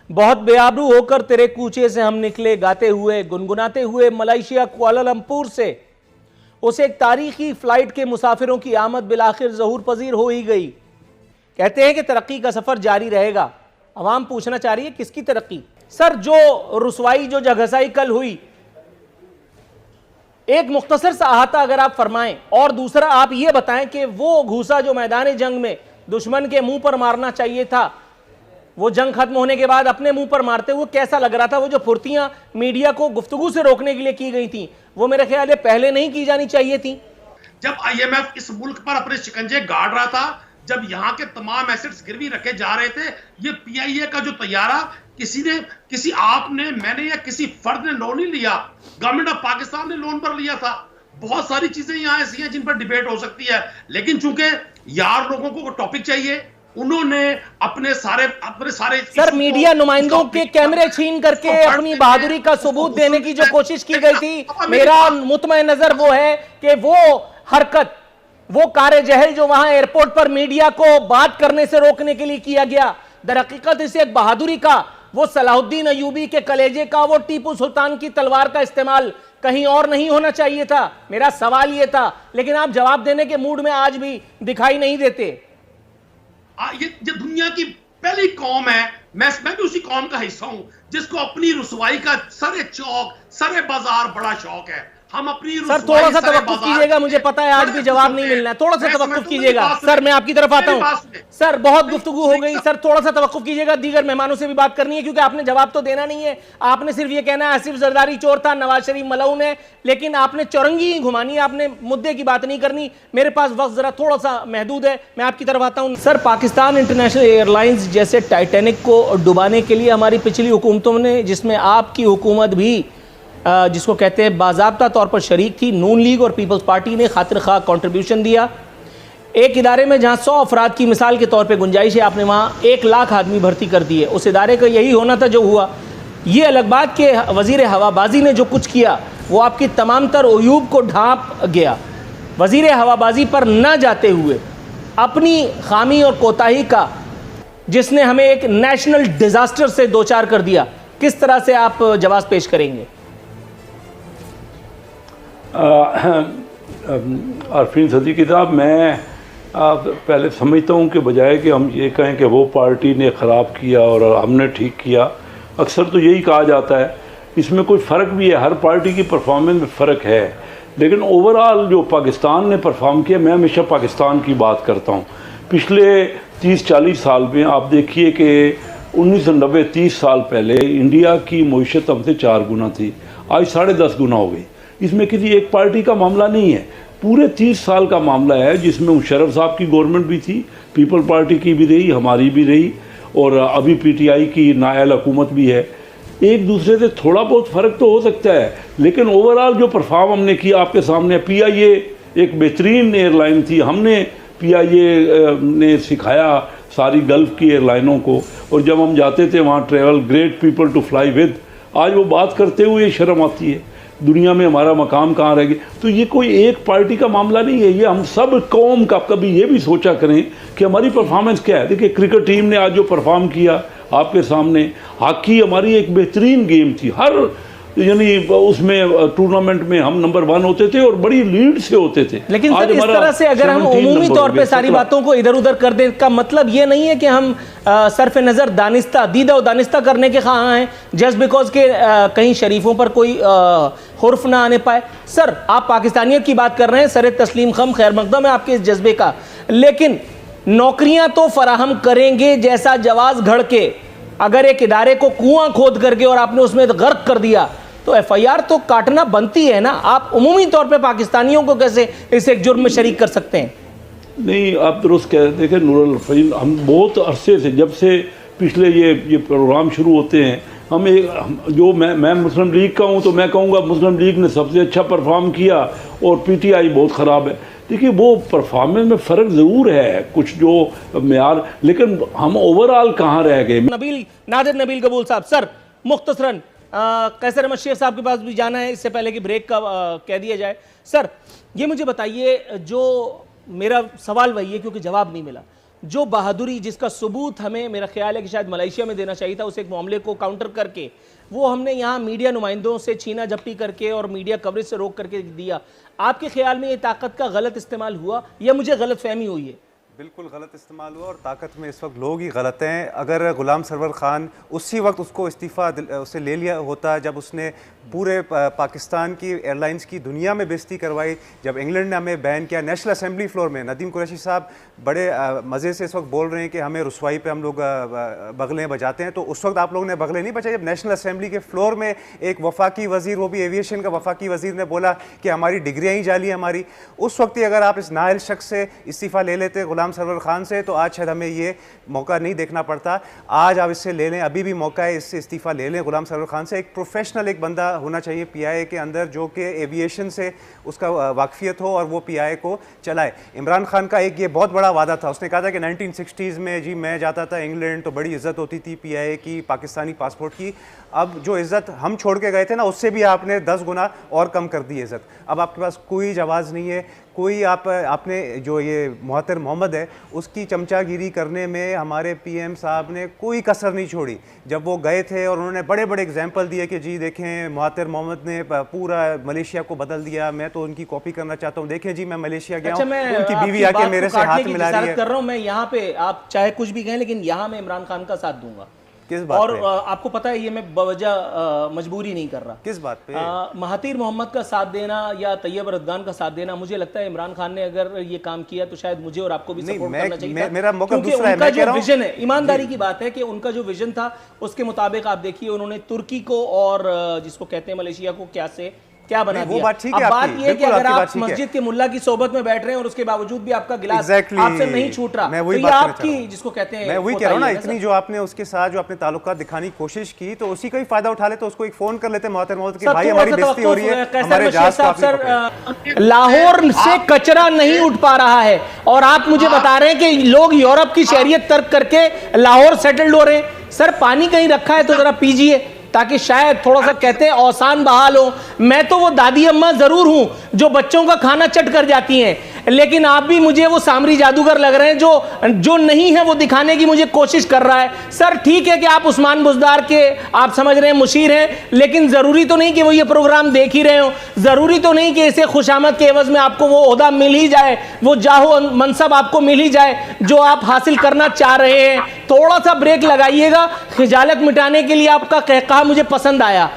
बहुत बेआबरू होकर तेरे कूचे से हम निकले गाते हुए, गुनगुनाते हुए मलेशिया कुआलालंपुर से। उसे एक तारीखी फ्लाइट के मुसाफिरों की आमद बिलाखिर ज़हूर पजीर हो ही गई। कहते हैं कि तरक्की का सफर जारी रहेगा। अवाम पूछना चाह रही है किसकी तरक्की? सर, जो रुसवाई, जो जगहसाई कल हुई, एक मुख्तसर सा अहाता अगर आप फरमाएं, और दूसरा आप ये बताएं कि वो घूसा जो मैदान जंग में दुश्मन के मुंह पर मारना चाहिए था, वो जंग खत्म होने के बाद अपने मुंह पर मारते हुए कैसा लग रहा था? वो जो फुर्तियां मीडिया को गुफ्तगू से रोकने के लिए की गई थी, वो मेरे ख्याल है पहले नहीं की जानी चाहिए थी। जब आईएमएफ इस मुल्क पर अपने शिकंजे गाड़ रहा था, जब यहाँ के तमाम एसेट्स गिरवी रखे जा रहे थे, ये पीआईए का जो तैयारा किसी आपने, मैंने या किसी फर्द ने लोन नहीं लिया, गवर्नमेंट ऑफ पाकिस्तान ने लोन पर लिया था। बहुत सारी चीजें यहाँ ऐसी हैं जिन पर डिबेट हो सकती है, लेकिन चूंकि यार लोगों को टॉपिक चाहिए, उन्होंने अपने सारे सर, मीडिया नुमाइंदों के कैमरे छीन करके अपनी बहादुरी का सबूत देने की जो कोशिश की गई थी, मेरा मुतमईन नजर वो है कि वो हरकत, वो कार्य जहल जो वहां एयरपोर्ट पर मीडिया को बात करने से रोकने के लिए किया गया, दर हकीकत इसे एक बहादुरी का, वो सलाहुद्दीन अयूबी के कलेजे का, वो टीपू सुल्तान की तलवार का इस्तेमाल कहीं और नहीं होना चाहिए था। मेरा सवाल ये था, लेकिन आप जवाब देने के मूड में आज भी दिखाई नहीं देते। ये दुनिया की पहली कौम है, मैं भी उसी कौम का हिस्सा हूं, जिसको अपनी रुसवाई का सरे चौक, सरे बाजार बड़ा शौक है। हम अपनी सर थोड़ा सा तवक्कुफ कीजिएगा, मुझे पता है आज भी जवाब नहीं मिलना है, थोड़ा सा तवक्कुफ कीजिएगा। सर मैं आपकी तरफ आता हूं। सर बहुत गुफ्तगू हो गई, सर थोड़ा सा तवक्कुफ कीजिएगा, दीगर मेहमानों से भी बात करनी है, क्योंकि आपने जवाब तो देना नहीं है। आपने सिर्फ ये कहना है आसिफ जरदारी चोर था, नवाज शरीफ मलऊन है, लेकिन आपने चौरंगी ही घुमानी है, आपने मुद्दे की बात नहीं करनी। मेरे पास वक्त जरा थोड़ा सा महदूद है, मैं आपकी तरफ आता हूं। सर, पाकिस्तान इंटरनेशनल एयरलाइंस जैसे टाइटैनिक को डुबाने के लिए हमारी पिछली हुकूमतों ने, जिसमें आपकी हुकूमत भी जिसको कहते हैं बाज़ाब्ता तौर पर शरीक थी, नून लीग और पीपल्स पार्टी ने खातिर खा कंट्रीब्यूशन दिया। एक इदारे में जहां 100 अफराद की मिसाल के तौर पे गुंजाइश है, आपने वहाँ 1 लाख आदमी भर्ती कर दिए। उस इदारे का यही होना था जो हुआ। ये अलग बात कि वज़ीर हवाबाजी ने जो कुछ किया वो आपकी तमाम तर उयूब को ढांप गया। वज़ीर हवाबाजी पर न जाते हुए अपनी खामी और कोताही का, जिसने हमें एक नेशनल डिज़ास्टर से दो चार कर दिया, किस तरह से आप जवाब पेश करेंगे? अरफीन सदीकी साहब, मैं पहले समझता हूँ कि बजाय कि हम ये कहें कि वो पार्टी ने ख़राब किया और हमने ठीक किया, अक्सर तो यही कहा जाता है। इसमें कोई फ़र्क भी है, हर पार्टी की परफॉर्मेंस में फ़र्क है, लेकिन ओवरऑल जो पाकिस्तान ने परफॉर्म किया, मैं हमेशा पाकिस्तान की बात करता हूँ। पिछले 30-40 साल में आप देखिए कि 1990 30 साल पहले इंडिया की मईशत हमसे 4 गुना थी, आज 10.5 गुना हो गई। इसमें किसी एक पार्टी का मामला नहीं है, पूरे 30 साल का मामला है, जिसमें मुशर्रफ साहब की गवर्नमेंट भी थी, पीपल पार्टी की भी रही, हमारी भी रही, और अभी पीटीआई की नायल हुकूमत भी है। एक दूसरे से थोड़ा बहुत फ़र्क तो हो सकता है, लेकिन ओवरऑल जो परफॉर्म हमने किया आपके सामने। पीआईए एक बेहतरीन एयरलाइन थी, हमने पीआईए ने सिखाया सारी गल्फ़ की एयरलाइनों को, और जब हम जाते थे वहाँ travel great people to fly with, आज वो बात करते हुए शर्म आती है, दुनिया में हमारा मकाम कहाँ रह गया। तो ये कोई एक पार्टी का मामला नहीं है, ये हम सब कौम का। कभी ये भी सोचा करें कि हमारी परफॉर्मेंस क्या है। देखिए क्रिकेट टीम ने आज जो परफॉर्म किया आपके सामने, हॉकी हमारी एक बेहतरीन गेम थी, हर यानी उसमें टूर्नामेंट में हम नंबर 1 होते थे और बड़ी लीड से होते थे। लेकिन सर, इस तरह से अगर हम उमूमी तौर पे सारी बातों को इधर उधर कर दें, का मतलब ये नहीं है कि हम सरफ नज़र दानिस्ता, दीदा और दानिस्ता करने के ख़्वाह हैं, जस्ट बिकॉज के कहीं शरीफों पर कोई हुर्फ ना आने पाए। सर, आप पाकिस्तानियत की बात कर रहे हैं, सर तस्लीम खम खैर मकदम है आपके इस जज्बे का, लेकिन नौकरियां तो फराहम करेंगे जैसा जवाज घड़ के। अगर एक इदारे को कुआं खोद करके और आपने उसमें गर्क कर दिया, तो एफआईआर तो काटना बनती है ना। आप उमूमी तौर पे पाकिस्तानियों को कैसे इस एक जुर्म में शरीक कर सकते हैं? नहीं, आप दुरुस्त कह रहे थे। नूरुल फजील, हम बहुत अरसे से, जब से पिछले ये प्रोग्राम शुरू होते हैं, मैं मुस्लिम लीग का हूँ, तो मैं कहूँगा मुस्लिम लीग ने सबसे अच्छा परफॉर्म किया और पीटीआई बहुत ख़राब है। देखिए वो परफॉर्मेंस में फ़र्क ज़रूर है, कुछ जो मेयार, लेकिन हम ओवरऑल कहाँ रह गए। नादिर नबील कबूल साहब, सर मुख्तसरन कैसर अहमद शेख साहब के पास भी जाना है, इससे पहले कि ब्रेक का कह दिया जाए। सर ये मुझे बताइए, जो मेरा सवाल वही है क्योंकि जवाब नहीं मिला, जो बहादुरी, जिसका सबूत हमें मेरा ख्याल है कि शायद मलेशिया में देना चाहिए था, उस एक मामले को काउंटर करके वो हमने यहाँ मीडिया नुमाइंदों से छीना झपटी करके और मीडिया कवरेज से रोक करके दिया। आपके ख्याल में ये ताकत का गलत इस्तेमाल हुआ या मुझे गलत फहमी हुई है? बिल्कुल गलत इस्तेमाल हुआ और ताकत में इस वक्त लोग ही गलत हैं। अगर गुलाम सरवर खान उसी वक्त उसको इस्तीफ़ा उसे ले लिया होता जब उसने पूरे पाकिस्तान की एयरलाइंस की दुनिया में बेइज्जती करवाई, जब इंग्लैंड ने हमें बैन किया नेशनल असेंबली फ्लोर में। नदीम कुरैशी साहब बड़े मज़े से इस वक्त बोल रहे हैं कि हमें रुसवाई पे हम लोग बगलें बजाते हैं, तो उस वक्त आप लोगों ने बगलें नहीं बजाई जब नेशनल असेंबली के फ्लोर में एक वफाकी वज़ीर, वो भी एविएशन का वफाकी वज़ीर, ने बोला कि हमारी डिग्रियाँ ही जाली हमारी। उस वक्त ही अगर आप इस नाअहल शख्स से इस्तीफ़ा ले लेते गुलाम सरवर खान से, तो आज शायद हमें ये मौका नहीं देखना पड़ता। आज आप इससे ले लें, अभी भी मौका है, इससे इस्तीफ़ा ले लें गुलाम सरवर खान से। एक प्रोफेशनल एक बंदा होना चाहिए पीआईए के अंदर जो कि एविएशन से उसका वाकफियत हो और वो पीआईए को चलाए। इमरान खान का एक ये बहुत बड़ा वादा था, उसने कहा था कि 1960s में जी मैं जाता था इंग्लैंड तो बड़ी इज़्ज़त होती थी पीआईए की, पाकिस्तानी पासपोर्ट की। अब जो इज़्ज़त हम छोड़ के गए थे ना, उससे भी आपने 10 गुना और कम कर दी इज़्ज़त। अब आपके पास कोई जवाज़ नहीं है, कोई आपने जो ये मुहत्तर मोहम्मद है उसकी चमचागिरी करने में हमारे पीएम साहब ने कोई कसर नहीं छोड़ी। जब वो गए थे और उन्होंने बड़े बड़े एग्जाम्पल दिए कि जी देखें मुहत्तर मोहम्मद ने पूरा मलेशिया को बदल दिया, मैं तो उनकी कॉपी करना चाहता हूँ, देखें जी मैं मलेशिया गया हूँ, उनकी बीवी आके मेरे से हाथ मिला रही है। कर रहा हूँ मैं यहाँ पे, आप चाहे कुछ भी कहें लेकिन यहाँ मैं इमरान खान का साथ दूंगा। किस बात और पे? आपको पता है ये मैं बवजह मजबूरी नहीं कर रहा। किस बात पे? महातीर मोहम्मद का साथ देना या तैयब रद्गान का साथ देना, मुझे लगता है इमरान खान ने अगर ये काम किया तो शायद मुझे और आपको भी सपोर्ट करना चाहिए था। मेरा मौका क्योंकि दूसरा है, उनका मैं कह जो रहा हूं, विजन है, ईमानदारी की बात है कि उनका जो विजन था उसके मुताबिक आप देखिए उन्होंने तुर्की को और जिसको कहते हैं मलेशिया को क्या बना दिया। वो बात ठीक है, अब बात ये है कि अगर आप बात मस्जिद के मुल्ला की सोबत में बैठ रहे हैं और उसके बावजूद भी आपका गिलास आपसे नहीं छूट रहा, मैं वही तो बात ये करना आपकी चाह रहा हूं। जिसको कहते हैं मैं वही कह रहा हूं ना, इतनी जो आपने उसके साथ जो अपने ताल्लुकात दिखाने की कोशिश की, तो उसी का ही फायदा उठा ले, तो उसको एक फोन कर लेते मुहत्तर मोहम्मद के भाई हमारी बेइज्जती हो रही है, हमारे जहाज को आपने पकड़ा। लाहौर से कचरा नहीं उठ पा रहा है और आप मुझे बता रहे हैं कि लोग यूरोप की शहरियत तर्क करके लाहौर सेटल्ड हो रहे हैं। सर पानी कहीं रखा है तो जरा पीजिए ताकि शायद थोड़ा सा कहते हैं औसान बहाल हो। मैं तो वो दादी अम्मा जरूर हूं जो बच्चों का खाना चट कर जाती हैं, लेकिन आप भी मुझे वो सामरी जादूगर लग रहे हैं जो नहीं है वो दिखाने की मुझे कोशिश कर रहा है। सर ठीक है कि आप उस्मान बुज़दार के आप समझ रहे हैं मुशीर हैं, लेकिन जरूरी तो नहीं कि वो ये प्रोग्राम देख ही रहे हो, जरूरी तो नहीं कि इसे खुशामद के एवज में आपको वो ओहदा मिल ही जाए, वो जाहो मनसब आपको मिल ही जाए जो आप हासिल करना चाह रहे हैं। थोड़ा सा ब्रेक लगाइएगा। खिजालत मिटाने के लिए आपका कहका मुझे पसंद आया।